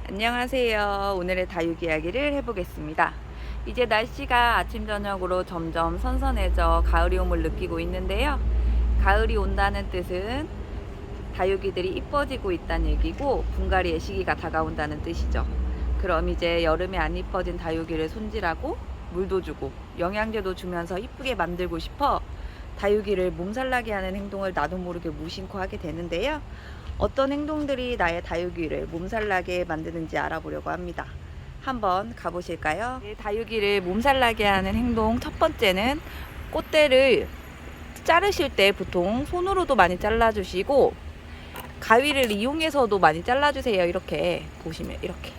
안녕하세요. 오늘의 다육 이야기를 해보겠습니다. 이제 날씨가 아침 저녁으로 점점 선선해져 가을이 옴을 느끼고 있는데요. 가을이 온다는 뜻은 다육이들이 이뻐지고 있다는 얘기고 분갈이의 시기가 다가온다는 뜻이죠. 그럼 이제 여름에 안 이뻐진 다육이를 손질하고 물도 주고 영양제도 주면서 이쁘게 만들고 싶어 다육이를 몸살나게 하는 행동을 나도 모르게 무심코 하게 되는데요. 어떤 행동들이 나의 다육이를 몸살나게 만드는지 알아보려고 합니다. 한번 가보실까요? 다육이를 몸살나게 하는 행동 첫 번째는 꽃대를 자르실 때 보통 손으로도 많이 잘라주시고 가위를 이용해서도 많이 잘라주세요. 이렇게 보시면 이렇게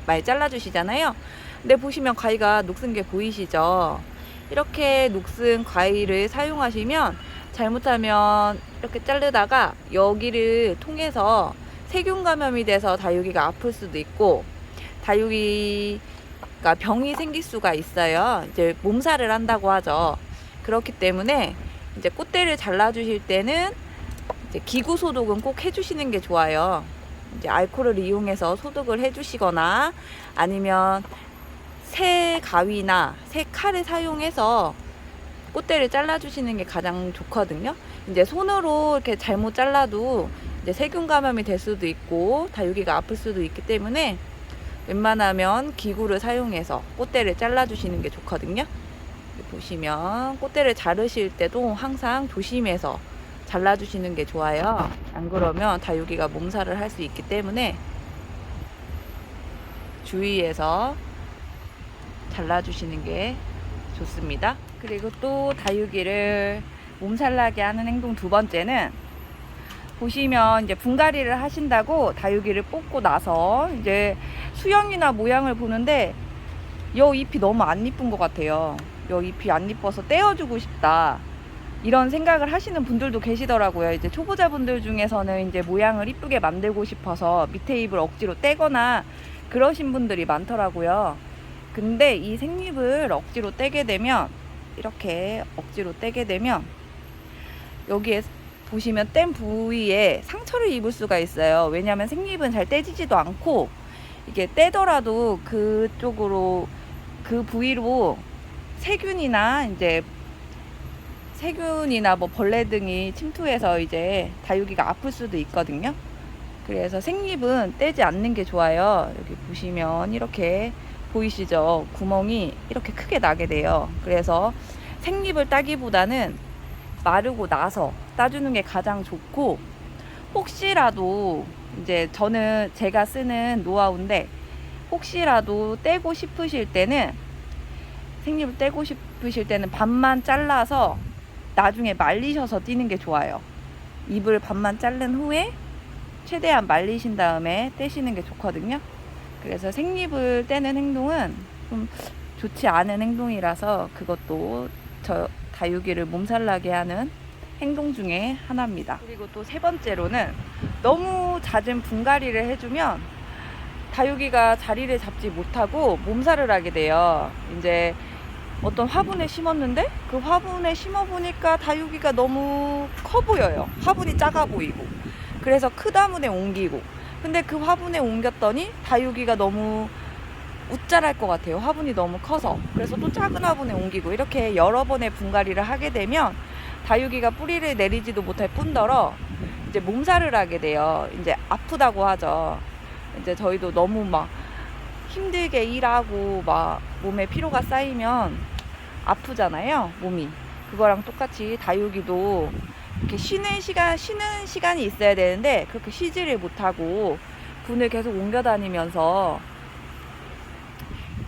많이 잘라주시잖아요. 근데 보시면 가위가 녹슨 게 보이시죠? 이렇게 녹슨 가위를 사용하시면 잘못하면 이렇게 자르다가 여기를 통해서 세균 감염이 돼서 다육이가 아플 수도 있고 다육이가 병이 생길 수가 있어요. 이제 몸살을 한다고 하죠. 그렇기 때문에 이제 꽃대를 잘라주실 때는 이제 기구 소독은 꼭 해주시는 게 좋아요. 이제 알코올을 이용해서 소독을 해주시거나 아니면 새 가위나 새 칼을 사용해서 꽃대를 잘라주시는 게 가장 좋거든요. 이제 손으로 이렇게 잘못 잘라도 이제 세균 감염이 될 수도 있고 다육이가 아플 수도 있기 때문에 웬만하면 기구를 사용해서 꽃대를 잘라주시는 게 좋거든요. 보시면 꽃대를 자르실 때도 항상 조심해서 잘라주시는 게 좋아요. 안 그러면 다육이가 몸살을 할 수 있기 때문에 주의해서 잘라주시는 게 좋습니다. 그리고 또 다육이를 몸살나게 하는 행동 두 번째는 보시면 이제 분갈이를 하신다고 다육이를 뽑고 나서 이제 수영이나 모양을 보는데 여 잎이 너무 안 이쁜 것 같아요. 여 잎이 안 이뻐서 떼어주고 싶다. 이런 생각을 하시는 분들도 계시더라고요. 이제 초보자분들 중에서는 이제 모양을 이쁘게 만들고 싶어서 밑에 잎을 억지로 떼거나 그러신 분들이 많더라고요. 근데 이 생잎을 억지로 떼게 되면 이렇게 억지로 떼게 되면 여기에 보시면 뗀 부위에 상처를 입을 수가 있어요. 왜냐하면 생잎은 잘 떼지지도 않고 이게 떼더라도 그쪽으로 그 부위로 세균이나 뭐 벌레 등이 침투해서 이제 다육이가 아플 수도 있거든요. 그래서 생잎은 떼지 않는 게 좋아요. 여기 보시면 이렇게 보이시죠? 구멍이 이렇게 크게 나게 돼요. 그래서 생잎을 따기보다는 마르고 나서 따주는 게 가장 좋고, 혹시라도 이제 저는 제가 쓰는 노하우인데 혹시라도 떼고 싶으실 때는 생잎을 떼고 싶으실 때는 반만 잘라서 나중에 말리셔서 띄는 게 좋아요. 잎을 반만 자른 후에 최대한 말리신 다음에 떼시는 게 좋거든요. 그래서 생잎을 떼는 행동은 좀 좋지 않은 행동이라서 그것도 저 다육이를 몸살나게 하는 행동 중에 하나입니다. 그리고 또 세 번째로는 너무 잦은 분갈이를 해주면 다육이가 자리를 잡지 못하고 몸살을 하게 돼요. 이제 어떤 화분에 심었는데 그 화분에 심어보니까 다육이가 너무 커 보여요. 화분이 작아 보이고. 그래서 큰 화분에 옮기고, 근데 그 화분에 옮겼더니 다육이가 너무 웃잘할 것 같아요. 화분이 너무 커서. 그래서 또 작은 화분에 옮기고, 이렇게 여러 번의 분갈이를 하게 되면 다육이가 뿌리를 내리지도 못할 뿐더러 이제 몸살을 하게 돼요. 이제 아프다고 하죠. 이제 저희도 너무 막 힘들게 일하고 막 몸에 피로가 쌓이면 아프잖아요, 몸이. 그거랑 똑같이 다육이도 이렇게 쉬는 시간이 있어야 되는데 그렇게 쉬지를 못하고 분을 계속 옮겨 다니면서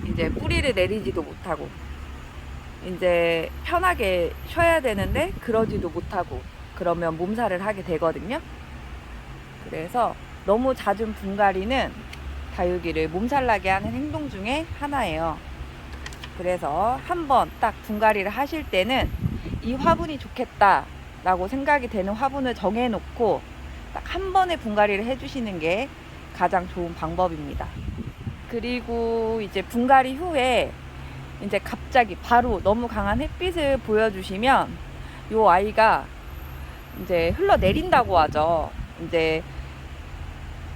이제 뿌리를 내리지도 못하고 이제 편하게 쉬어야 되는데 그러지도 못하고 그러면 몸살을 하게 되거든요. 그래서 너무 잦은 분갈이는 다육이를 몸살나게 하는 행동 중에 하나예요. 그래서 한번 딱 분갈이를 하실 때는 이 화분이 좋겠다 라고 생각이 되는 화분을 정해놓고 딱 한 번에 분갈이를 해주시는 게 가장 좋은 방법입니다. 그리고 이제 분갈이 후에 이제 갑자기 바로 너무 강한 햇빛을 보여주시면 요 아이가 이제 흘러내린다고 하죠. 이제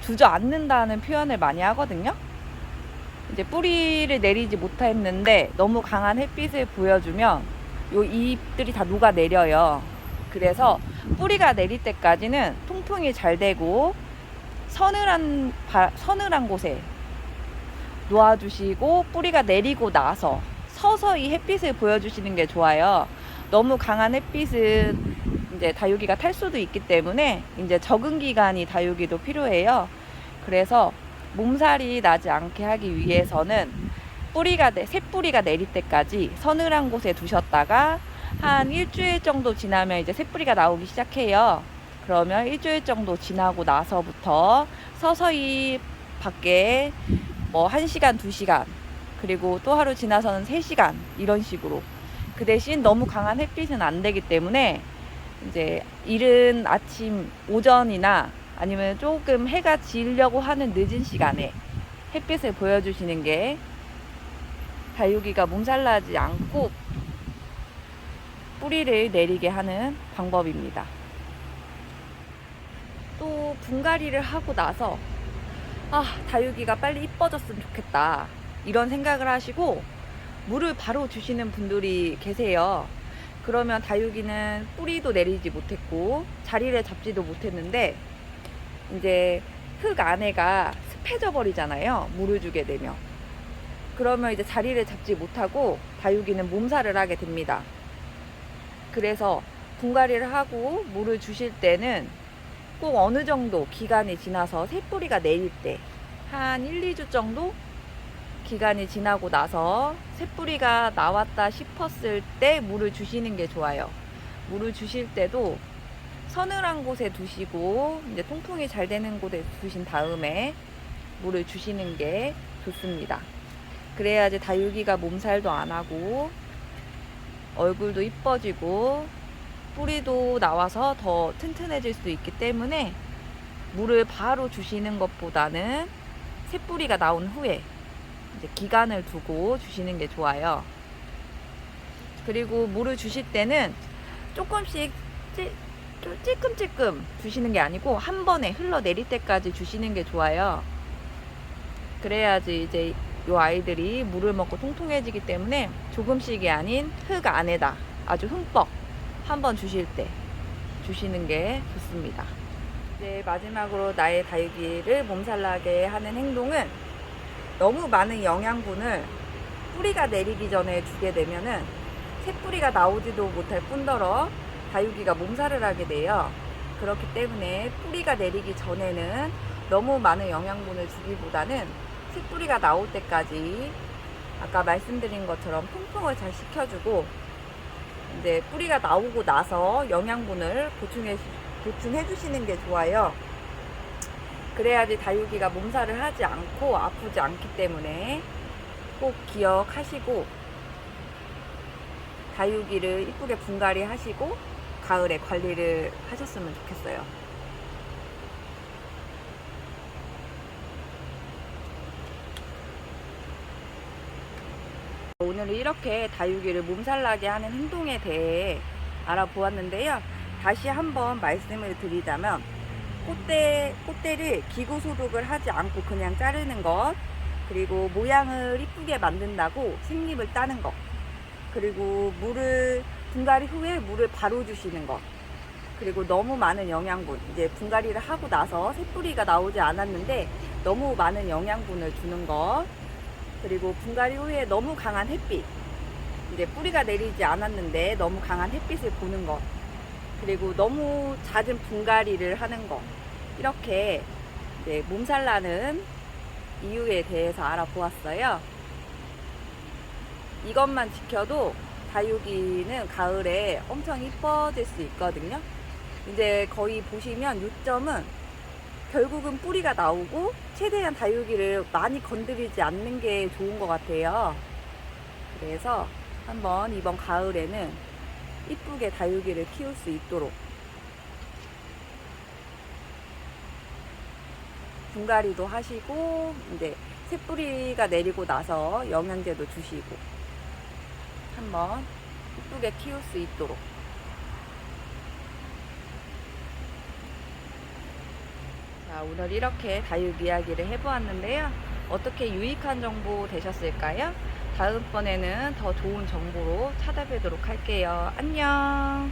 주저앉는다는 표현을 많이 하거든요. 이제 뿌리를 내리지 못했는데 너무 강한 햇빛을 보여주면 요 잎들이 다 녹아내려요. 그래서 뿌리가 내릴 때까지는 통풍이 잘 되고 서늘한 곳에 놓아주시고, 뿌리가 내리고 나서 서서히 햇빛을 보여주시는 게 좋아요. 너무 강한 햇빛은 이제 다육이가 탈 수도 있기 때문에 이제 적응 기간이 다육이도 필요해요. 그래서 몸살이 나지 않게 하기 위해서는 새뿌리가 내릴 때까지 서늘한 곳에 두셨다가 한 일주일 정도 지나면 이제 새뿌리가 나오기 시작해요. 그러면 일주일 정도 지나고 나서부터 서서히 밖에 뭐 1시간, 2시간, 그리고 또 하루 지나서는 3시간, 이런 식으로. 그 대신 너무 강한 햇빛은 안 되기 때문에 이제 이른 아침 오전이나 아니면 조금 해가 지려고 하는 늦은 시간에 햇빛을 보여주시는 게 다육이가 몸살나지 않고 뿌리를 내리게 하는 방법입니다. 또 분갈이를 하고 나서 다육이가 빨리 이뻐졌으면 좋겠다, 이런 생각을 하시고 물을 바로 주시는 분들이 계세요. 그러면 다육이는 뿌리도 내리지 못했고 자리를 잡지도 못했는데 이제 흙 안에가 습해져 버리잖아요, 물을 주게 되면. 그러면 이제 자리를 잡지 못하고 다육이는 몸살을 하게 됩니다. 그래서 분갈이를 하고 물을 주실 때는 꼭 어느 정도 기간이 지나서 새뿌리가 내릴 때, 한 1-2주 정도 기간이 지나고 나서 새뿌리가 나왔다 싶었을 때 물을 주시는 게 좋아요. 물을 주실 때도 서늘한 곳에 두시고 이제 통풍이 잘 되는 곳에 두신 다음에 물을 주시는 게 좋습니다. 그래야지 다육이가 몸살도 안 하고 얼굴도 이뻐지고 뿌리도 나와서 더 튼튼해질 수 있기 때문에 물을 바로 주시는 것보다는 새뿌리가 나온 후에 이제 기간을 두고 주시는 게 좋아요. 그리고 물을 주실 때는 조금씩 찔끔찔끔 주시는 게 아니고 한 번에 흘러내릴 때까지 주시는 게 좋아요. 그래야지 이제 요 아이들이 물을 먹고 통통해지기 때문에 조금씩이 아닌 흙 안에다 아주 흠뻑 한번 주실 때 주시는 게 좋습니다. 이제 마지막으로 나의 다육이를 몸살나게 하는 행동은, 너무 많은 영양분을 뿌리가 내리기 전에 주게 되면은 새뿌리가 나오지도 못할 뿐더러 다육이가 몸살을 하게 돼요. 그렇기 때문에 뿌리가 내리기 전에는 너무 많은 영양분을 주기보다는 새뿌리가 나올 때까지 아까 말씀드린 것처럼 통풍을 잘 시켜주고 이제 뿌리가 나오고 나서 영양분을 보충해 주시는 게 좋아요. 그래야지 다육이가 몸살을 하지 않고 아프지 않기 때문에 꼭 기억하시고 다육이를 이쁘게 분갈이 하시고 가을에 관리를 하셨으면 좋겠어요. 오늘은 이렇게 다육이를 몸살나게 하는 행동에 대해 알아보았는데요. 다시 한번 말씀을 드리자면 꽃대를 기구 소독을 하지 않고 그냥 자르는 것, 그리고 모양을 이쁘게 만든다고 생잎을 따는 것, 그리고 분갈이 후에 물을 바로 주시는 것, 그리고 너무 많은 영양분, 이제 분갈이를 하고 나서 새뿌리가 나오지 않았는데 너무 많은 영양분을 주는 것, 그리고 분갈이 후에 너무 강한 햇빛, 이제 뿌리가 내리지 않았는데 너무 강한 햇빛을 보는 것, 그리고 너무 잦은 분갈이를 하는 것, 이렇게 이제 몸살나는 이유에 대해서 알아보았어요. 이것만 지켜도 다육이는 가을에 엄청 이뻐질 수 있거든요. 이제 거의 보시면 요점은 결국은 뿌리가 나오고 최대한 다육이를 많이 건드리지 않는 게 좋은 것 같아요. 그래서 한번 이번 가을에는 이쁘게 다육이를 키울 수 있도록 분갈이도 하시고 이제 새뿌리가 내리고 나서 영양제도 주시고 한번 이쁘게 키울 수 있도록. 자, 자, 오늘 이렇게 다육 이야기를 해보았는데요. 어떻게 유익한 정보 되셨을까요? 다음번에는 더 좋은 정보로 찾아뵙도록 할게요. 안녕.